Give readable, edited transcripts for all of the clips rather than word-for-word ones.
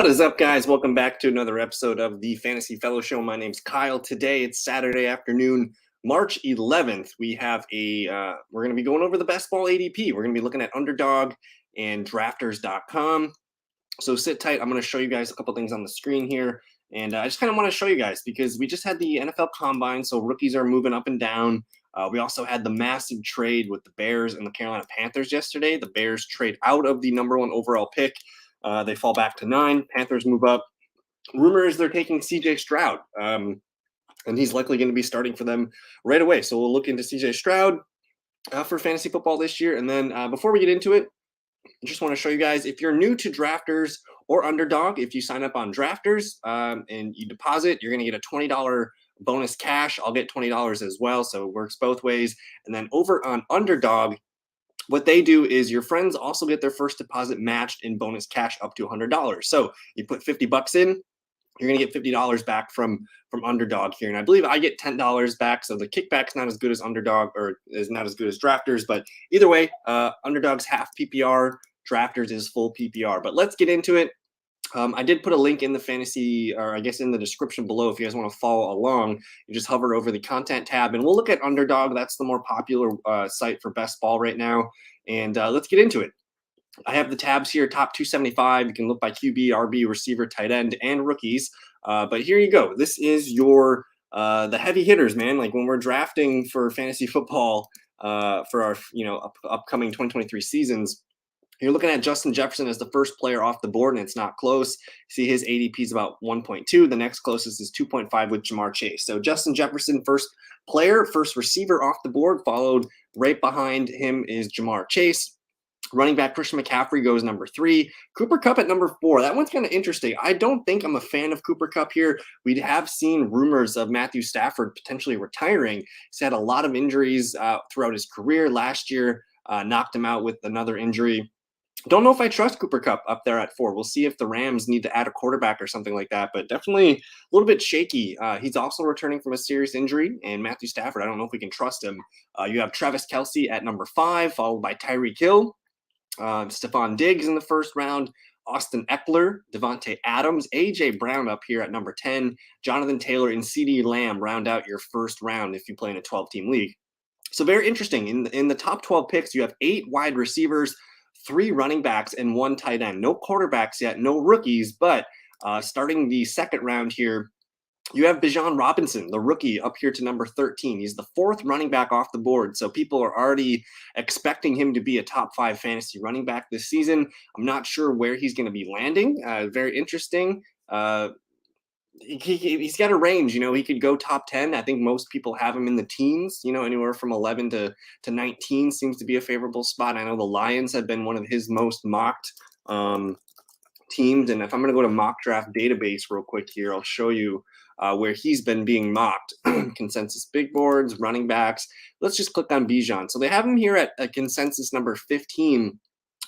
What is up, guys? Welcome back to another episode of the Fantasy Fellow Show. My name's Kyle. Today it's Saturday afternoon, March 11th. We have we're going to be going over the best ball ADP. We're going to be looking at Underdog and Drafters.com. So sit tight. I'm going to show you guys a couple things on the screen here. And I just kind of want to show you guys because we just had the NFL Combine, so rookies are moving up and down. We also had the massive trade with the Bears and the Carolina Panthers yesterday. The Bears trade out of the number 1 overall pick. They fall back to 9. Panthers move up. Rumor is they're taking CJ Stroud, and he's likely going to be starting for them right away. So we'll look into CJ Stroud for fantasy football this year. And then before we get into it, I just want to show you guys, if you're new to Drafters or Underdog, if you sign up on Drafters and you deposit, you're going to get a $20 bonus cash. I'll get $20 as well, so it works both ways. And then over on Underdog, what they do is your friends also get their first deposit matched in bonus cash up to $100. So you put $50 in, you're going to get $50 back from Underdog here. And I believe I get $10 back. So the kickback's not as good as Underdog, or is not as good as Drafters. But either way, Underdog's half PPR, Drafters is full PPR. But let's get into it. I did put a link in the fantasy, or I guess in the description below if you guys want to follow along. You just hover over the content tab, and we'll look at Underdog. That's the more popular site for best ball right now. And let's get into it. I have the tabs here, top 275. You can look by QB, RB, receiver, tight end, and rookies. But here you go. This is your the heavy hitters, man. Like when we're drafting for fantasy football for our upcoming 2023 seasons. You're looking at Justin Jefferson as the first player off the board, and it's not close. See, his ADP is about 1.2. The next closest is 2.5 with Jamar Chase. So Justin Jefferson, first player, first receiver off the board, followed right behind him is Jamar Chase. Running back Christian McCaffrey goes number 3. Cooper Kupp at number 4. That one's kind of interesting. I don't think I'm a fan of Cooper Kupp here. We have seen rumors of Matthew Stafford potentially retiring. He's had a lot of injuries throughout his career. Last year knocked him out with another injury. Don't know if I trust Cooper Kupp up there at 4. We'll see if the Rams need to add a quarterback or something like that, but definitely a little bit shaky. He's also returning from a serious injury, and Matthew Stafford, I don't know if we can trust him. You have Travis Kelce at number 5, followed by Tyreek Hill, Stephon Diggs in the first round, Austin Eckler, Devontae Adams, A.J. Brown up here at number 10, Jonathan Taylor, and CeeDee Lamb round out your first round if you play in a 12-team league. So very interesting. In the top 12 picks, you have 8 wide receivers, 3 running backs, and 1 tight end. No quarterbacks yet, no rookies, but starting the second round here, you have Bijan Robinson, the rookie, up here to number 13. He's the 4th running back off the board, so people are already expecting him to be a top 5 fantasy running back this season. I'm not sure where he's going to be landing. Very interesting. He's got a range, he could go top 10. I think most people have him in the teens, anywhere from 11 to 19 seems to be a favorable spot. I know the Lions have been one of his most mocked teams. And if I'm going to go to mock draft database real quick here, I'll show you where he's been being mocked. Consensus big boards, running backs. Let's just click on Bijan. So they have him here at a consensus number 15.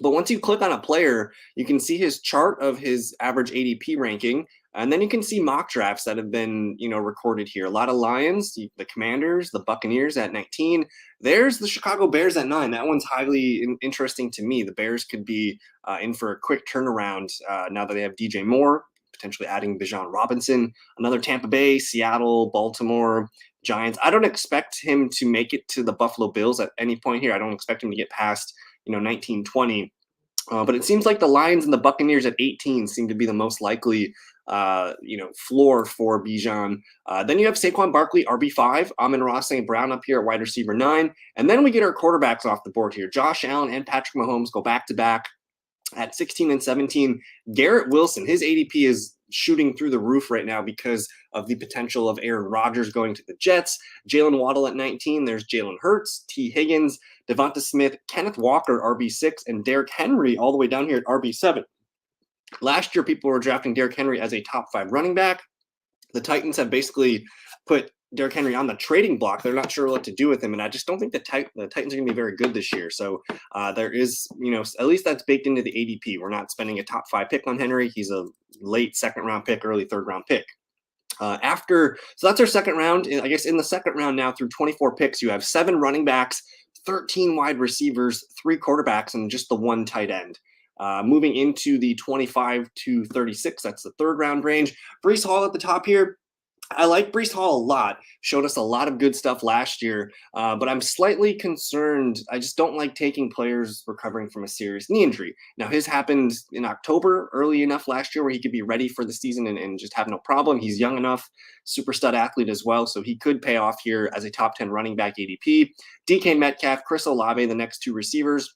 But once you click on a player, you can see his chart of his average ADP ranking. And then you can see mock drafts that have been, recorded here. A lot of Lions, the Commanders, the Buccaneers at 19. There's the Chicago Bears at 9. That one's highly interesting to me. The Bears could be in for a quick turnaround now that they have DJ Moore, potentially adding Bijan Robinson. Another Tampa Bay, Seattle, Baltimore, Giants. I don't expect him to make it to the Buffalo Bills at any point here. I don't expect him to get past 19, 20. But it seems like the Lions and the Buccaneers at 18 seem to be the most likely floor for Bijan. Then you have Saquon Barkley, RB5, Amon-Ra St. Brown up here at wide receiver 9. And then we get our quarterbacks off the board here. Josh Allen and Patrick Mahomes go back-to-back at 16 and 17. Garrett Wilson, his ADP is shooting through the roof right now because of the potential of Aaron Rodgers going to the Jets. Jalen Waddle at 19. There's Jalen Hurts, T. Higgins, Devonta Smith, Kenneth Walker, RB6, and Derrick Henry all the way down here at RB7. Last year, people were drafting Derrick Henry as a top 5 running back. The Titans have basically put Derrick Henry on the trading block. They're not sure what to do with him, and I just don't think the Titans are going to be very good this year. So there is, at least that's baked into the ADP. We're not spending a top 5 pick on Henry. He's a late second-round pick, early third-round pick. So that's our second round. I guess in the second round now, through 24 picks, you have 7 running backs, 13 wide receivers, 3 quarterbacks, and just the 1 tight end. Moving into the 25 to 36, that's the third round range. Breece Hall at the top here. I like Breece Hall a lot. Showed us a lot of good stuff last year, but I'm slightly concerned. I just don't like taking players recovering from a serious knee injury. Now, his happened in October, early enough last year where he could be ready for the season and just have no problem. He's young enough, super stud athlete as well, so he could pay off here as a top 10 running back ADP. DK Metcalf, Chris Olave, the next two receivers.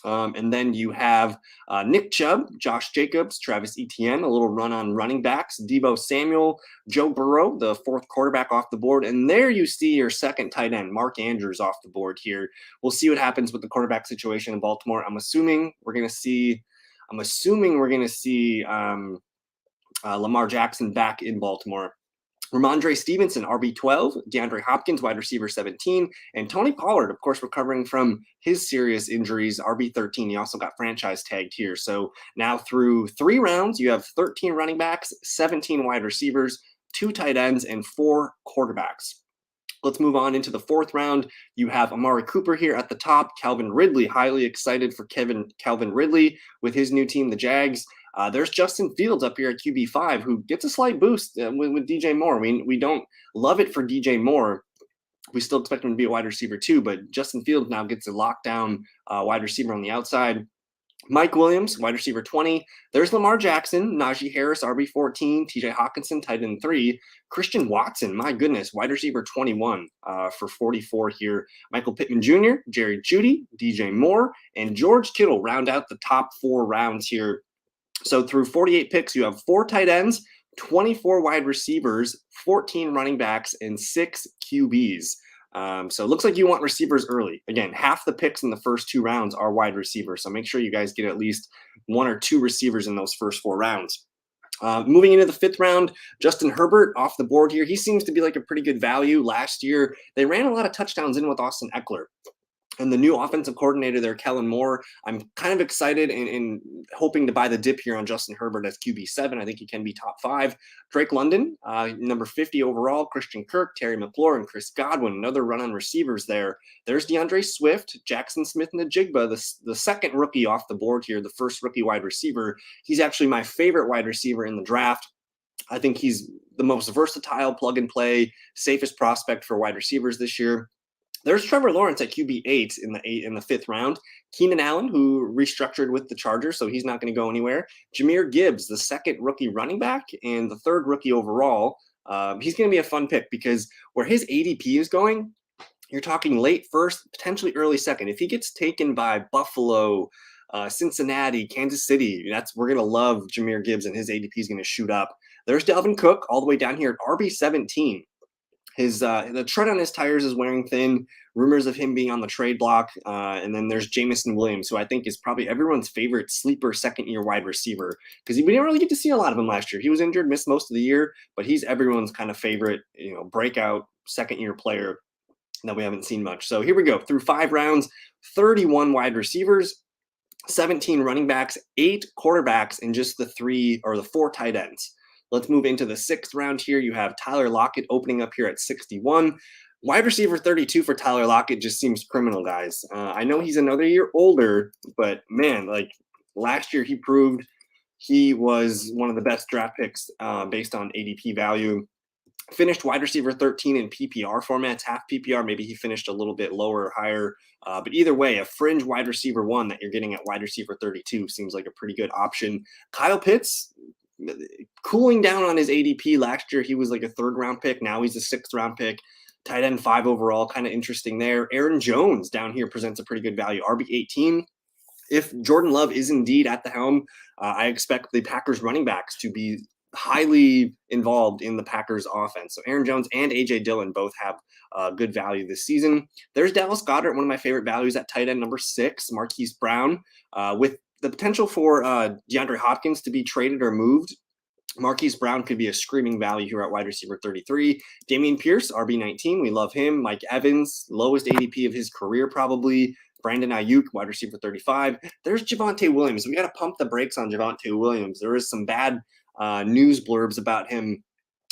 And then you have Nick Chubb, Josh Jacobs, Travis Etienne, a little run on running backs, Deebo Samuel, Joe Burrow, the fourth quarterback off the board. And there you see your second tight end, Mark Andrews, off the board here. We'll see what happens with the quarterback situation in Baltimore. I'm assuming we're going to see Lamar Jackson back in Baltimore. Ramondre Stevenson, RB12, DeAndre Hopkins, wide receiver 17, and Tony Pollard, of course, recovering from his serious injuries, RB13. He also got franchise tagged here. So now through 3 rounds, you have 13 running backs, 17 wide receivers, 2 tight ends, and 4 quarterbacks. Let's move on into the 4th round. You have Amari Cooper here at the top. Calvin Ridley, highly excited for Calvin Ridley with his new team, the Jags. There's Justin Fields up here at QB5, who gets a slight boost with DJ Moore. We don't love it for DJ Moore. We still expect him to be a wide receiver too, but Justin Fields now gets a lockdown wide receiver on the outside. Mike Williams, wide receiver 20. There's Lamar Jackson, Najee Harris, RB14, TJ Hawkinson, tight end 3. Christian Watson, my goodness, wide receiver 21 for 44 here. Michael Pittman Jr., Jerry Jeudy, DJ Moore, and George Kittle round out the top 4 rounds here. So through 48 picks, you have 4 tight ends, 24 wide receivers, 14 running backs, and 6 QBs. So it looks like you want receivers early. Again, half the picks in the first 2 rounds are wide receivers. So make sure you guys get at least 1 or 2 receivers in those first 4 rounds. Moving into the 5th round, Justin Herbert off the board here. He seems to be like a pretty good value. Last year, they ran a lot of touchdowns in with Austin Eckler. And the new offensive coordinator there, Kellen Moore, I'm kind of excited and hoping to buy the dip here on Justin Herbert as QB7. I think he can be top 5. Drake London, number 50 overall. Christian Kirk, Terry McLaurin, Chris Godwin, another run on receivers there. There's DeAndre Swift, Jackson Smith-Njigba, the second rookie off the board here, the first rookie wide receiver. He's actually my favorite wide receiver in the draft. I think he's the most versatile, plug-and-play, safest prospect for wide receivers this year. There's Trevor Lawrence at QB8 in the 5th round. Keenan Allen, who restructured with the Chargers, so he's not going to go anywhere. Jahmyr Gibbs, the second rookie running back and the 3rd rookie overall. He's going to be a fun pick because where his ADP is going, you're talking late 1st, potentially early 2nd. If he gets taken by Buffalo, Cincinnati, Kansas City, we're going to love Jahmyr Gibbs, and his ADP is going to shoot up. There's Dalvin Cook all the way down here at RB17. The tread on his tires is wearing thin. Rumors of him being on the trade block. And then there's Jamison Williams, who I think is probably everyone's favorite sleeper second-year wide receiver because we didn't really get to see a lot of him last year. He was injured, missed most of the year, but he's everyone's kind of favorite, breakout second-year player that we haven't seen much. So here we go. Through 5 rounds, 31 wide receivers, 17 running backs, 8 quarterbacks, and just the 4 tight ends. Let's move into the 6th round here. You have Tyler Lockett opening up here at 61. Wide receiver 32 for Tyler Lockett just seems criminal, guys. I know he's another year older, but man, last year he proved he was one of the best draft picks based on ADP value. Finished wide receiver 13 in PPR formats, half PPR. Maybe he finished a little bit lower or higher. But either way, a fringe wide receiver 1 that you're getting at wide receiver 32 seems like a pretty good option. Kyle Pitts, cooling down on his ADP. Last year he was like a 3rd round pick. Now he's a 6th round pick. Tight end 5 overall, kind of interesting there. Aaron Jones down here presents a pretty good value. RB18. If Jordan Love is indeed at the helm, I expect the Packers running backs to be highly involved in the Packers offense. So Aaron Jones and A.J. Dillon both have good value this season. There's Dallas Goedert, one of my favorite values at tight end number 6. Marquise Brown with the potential for DeAndre Hopkins to be traded or moved. Marquise Brown could be a screaming value here at wide receiver 33. Dameon Pierce, RB19. We love him. Mike Evans, lowest ADP of his career probably. Brandon Ayuk, wide receiver 35. There's Javonte Williams. We got to pump the brakes on Javonte Williams. There is some bad news blurbs about him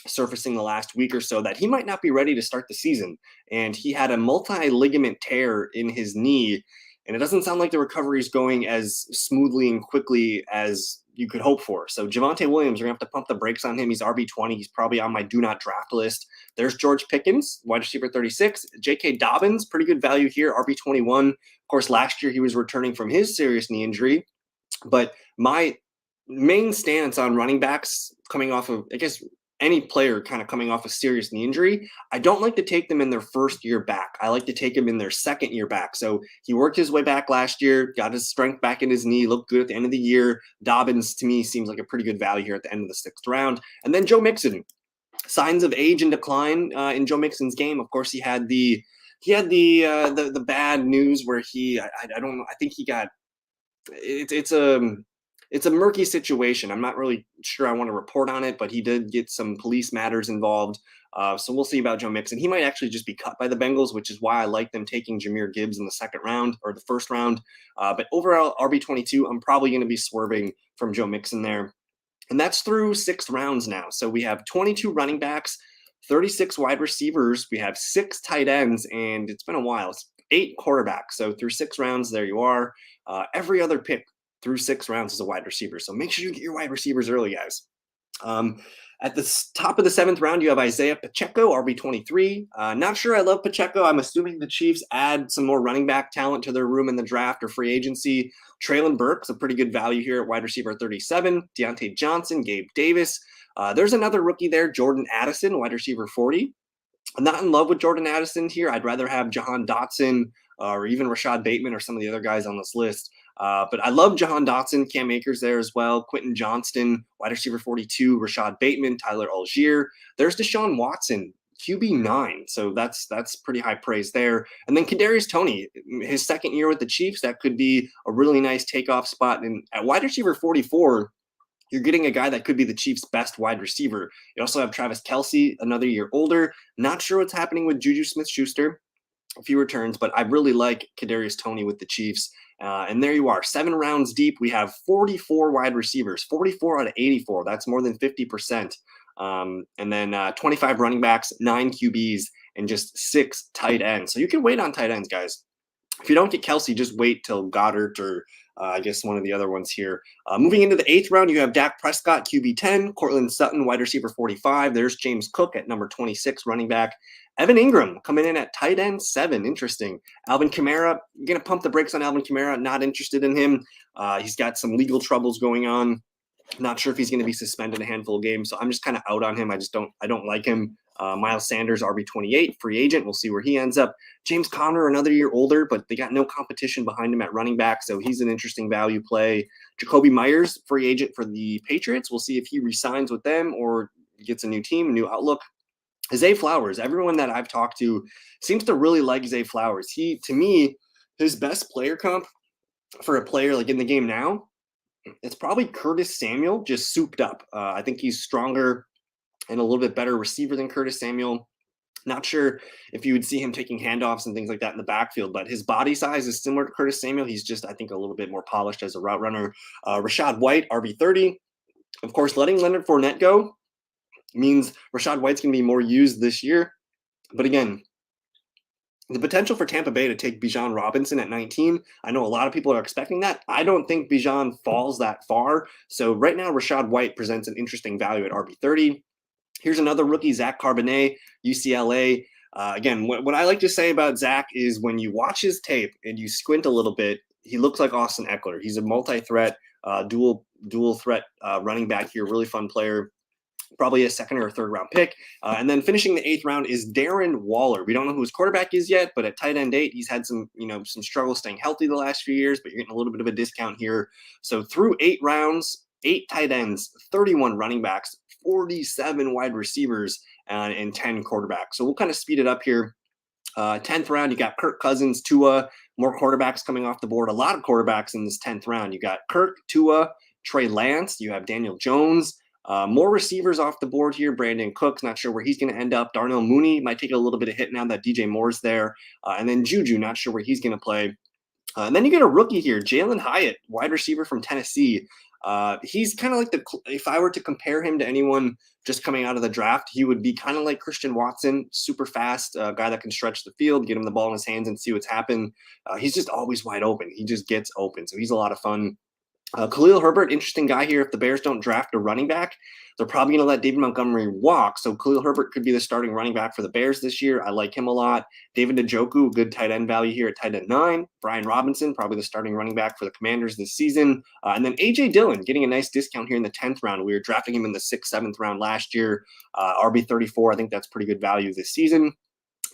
surfacing the last week or so that he might not be ready to start the season. And he had a multi-ligament tear in his knee. and it doesn't sound like the recovery is going as smoothly and quickly as you could hope for. So Javonte Williams, we're going to have to pump the brakes on him. He's RB20. He's probably on my do not draft list. There's George Pickens, wide receiver 36. J.K. Dobbins, pretty good value here, RB21. Of course, last year he was returning from his serious knee injury. But my main stance on running backs coming off of, I guess, any player kind of coming off a serious knee injury, I don't like to take them in their first year back. I like to take them in their second year back. So he worked his way back last year, got his strength back in his knee, looked good at the end of the year. Dobbins, to me, seems like a pretty good value here at the end of the 6th round. And then Joe Mixon, signs of age and decline in Joe Mixon's game. Of course, he had the bad news where I don't know. I think he got it's a murky situation. I'm not really sure I want to report on it, but he did get some police matters involved. So we'll see about Joe Mixon. He might actually just be cut by the Bengals, which is why I like them taking Jahmyr Gibbs in the 2nd round or the 1st round. But overall, RB22, I'm probably going to be swerving from Joe Mixon there. And that's through 6 rounds now. So we have 22 running backs, 36 wide receivers. We have 6 tight ends, and it's been a while. It's 8 quarterbacks. So through 6 rounds, there you are. Every other pick through 6 rounds is a wide receiver. So make sure you get your wide receivers early, guys. At the top of the 7th round, you have Isaiah Pacheco, RB23. Not sure I love Pacheco. I'm assuming the Chiefs add some more running back talent to their room in the draft or free agency. Traylon Burks, a pretty good value here at wide receiver 37. Deontay Johnson, Gabe Davis. There's another rookie there, Jordan Addison, wide receiver 40. I'm not in love with Jordan Addison here. I'd rather have Jahan Dotson or even Rashad Bateman or some of the other guys on this list. But I love Jahan Dotson, Cam Akers there as well. Quentin Johnston, wide receiver 42, Rashad Bateman, Tyler Algier. There's Deshaun Watson, QB9. So that's pretty high praise there. And then Kadarius Toney, his 2nd year with the Chiefs, that could be a really nice takeoff spot. And at wide receiver 44, you're getting a guy that could be the Chiefs' best wide receiver. You also have Travis Kelce, another year older. Not sure what's happening with Juju Smith-Schuster. A few returns, but I really like Kadarius Toney with the Chiefs. And there you are, 7 rounds deep. We have 44 wide receivers, 44 out of 84. That's more than 50%. And then 25 running backs, 9 QBs, and just 6 tight ends. So you can wait on tight ends, guys. If you don't get Kelce, just wait till Goddard or I guess one of the other ones here. Moving into the 8th round, you have Dak Prescott, QB 10, Cortland Sutton, wide receiver 45. There's James Cook at number 26, running back. Evan Ingram coming in at tight end 7. Interesting. Alvin Kamara, going to pump the brakes on Alvin Kamara. Not interested in him. He's got some legal troubles going on. Not sure if he's going to be suspended a handful of games. So I'm just kind of out on him. I don't like him. Miles Sanders, RB28, free agent. We'll see where he ends up. James Conner, another year older, but they got no competition behind him at running back, so he's an interesting value play. Jacoby Myers, free agent for the Patriots. We'll see if he resigns with them or gets a new team, a new outlook. Zay Flowers, everyone that I've talked to seems to really like Zay Flowers. To me, his best player comp for a player like in the game now, it's probably Curtis Samuel, just souped up. I think he's stronger and a little bit better receiver than Curtis Samuel. Not sure if you would see him taking handoffs and things like that in the backfield, but his body size is similar to Curtis Samuel. He's just, I think, a little bit more polished as a route runner. Rashad White, RB30. Of course, letting Leonard Fournette go means Rashad White's going to be more used this year. But again, the potential for Tampa Bay to take Bijan Robinson at 19, I know a lot of people are expecting that. I don't think Bijan falls that far. So right now, Rashad White presents an interesting value at RB30. Here's another rookie, Zach Carbonet, UCLA. Again, what I like to say about Zach is when you watch his tape and you squint a little bit, he looks like Austin Eckler. He's a multi-threat, dual threat running back here, really fun player. Probably a 2nd or 3rd round pick. And then finishing the 8th round is Darren Waller. We don't know who his quarterback is yet, but at tight end 8, he's had some struggles staying healthy the last few years, but you're getting a little bit of a discount here. So through 8 rounds, 8 tight ends, 31 running backs, 47 wide receivers, and 10 quarterbacks. So we'll kind of speed it up here. 10th round, you got Kirk Cousins, Tua, more quarterbacks coming off the board. A lot of quarterbacks in this 10th round. You got Kirk, Tua, Trey Lance. You have Daniel Jones. More receivers off the board here. Brandon Cooks, not sure where he's going to end up. Darnell Mooney might take a little bit of hit now that DJ Moore's there. And then Juju, not sure where he's going to play. And then you get a rookie here, Jalen Hyatt, wide receiver from Tennessee. He's kind of like if I were to compare him to anyone just coming out of the draft, he would be kind of like Christian Watson, super fast, guy that can stretch the field, get him the ball in his hands and see what's happened. He's just always wide open. He just gets open. So he's a lot of fun. Khalil Herbert, interesting guy here. If the Bears don't draft a running back, they're probably going to let David Montgomery walk. So Khalil Herbert could be the starting running back for the Bears this year. I like him a lot. David Njoku, good tight end value here at tight end 9. Brian Robinson, probably the starting running back for the Commanders this season. And then A.J. Dillon, getting a nice discount here in the 10th round. We were drafting him in the 6th, 7th round last year. RB34, I think that's pretty good value this season.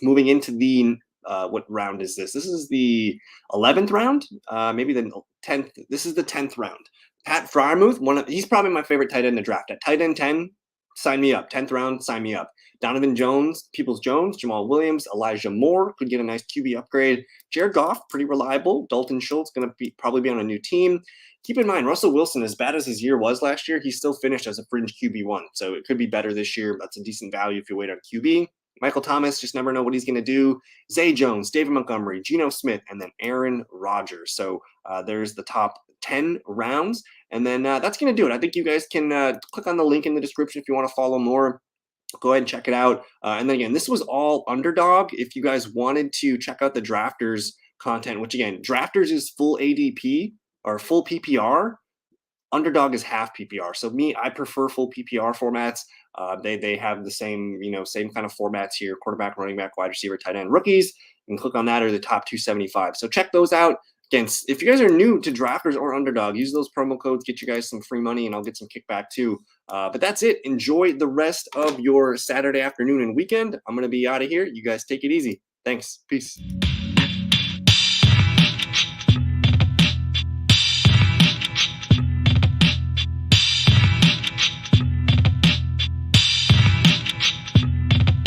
Moving into the what round is this? This is the 11th round, maybe the 10th. This is the 10th round. Pat Freiermuth, he's probably my favorite tight end in the draft. At tight end 10, sign me up. 10th round, sign me up. Donovan Jones, Peoples-Jones, Jamal Williams, Elijah Moore could get a nice QB upgrade. Jared Goff, pretty reliable. Dalton Schultz going to probably be on a new team. Keep in mind, Russell Wilson, as bad as his year was last year, he still finished as a fringe QB1. So it could be better this year. That's a decent value if you wait on QB. Michael Thomas, just never know what he's going to do. Zay Jones, David Montgomery, Geno Smith, and then Aaron Rodgers. So there's the top 10 rounds. And then that's going to do it. I think you guys can click on the link in the description if you want to follow more. Go ahead and check it out. And then again, this was all Underdog. If you guys wanted to check out the Drafters content, which again, Drafters is full ADP or full PPR. Underdog is half PPR. So I prefer full PPR formats. They have the same kind of formats here: quarterback, running back, wide receiver, tight end, rookies. You can click on that or the top 275. So check those out. Again, if you guys are new to Drafters or Underdog, use those promo codes, get you guys some free money, and I'll get some kickback too. But that's it. Enjoy the rest of your Saturday afternoon and weekend. I'm going to be out of here. You guys take it easy. Thanks. Peace.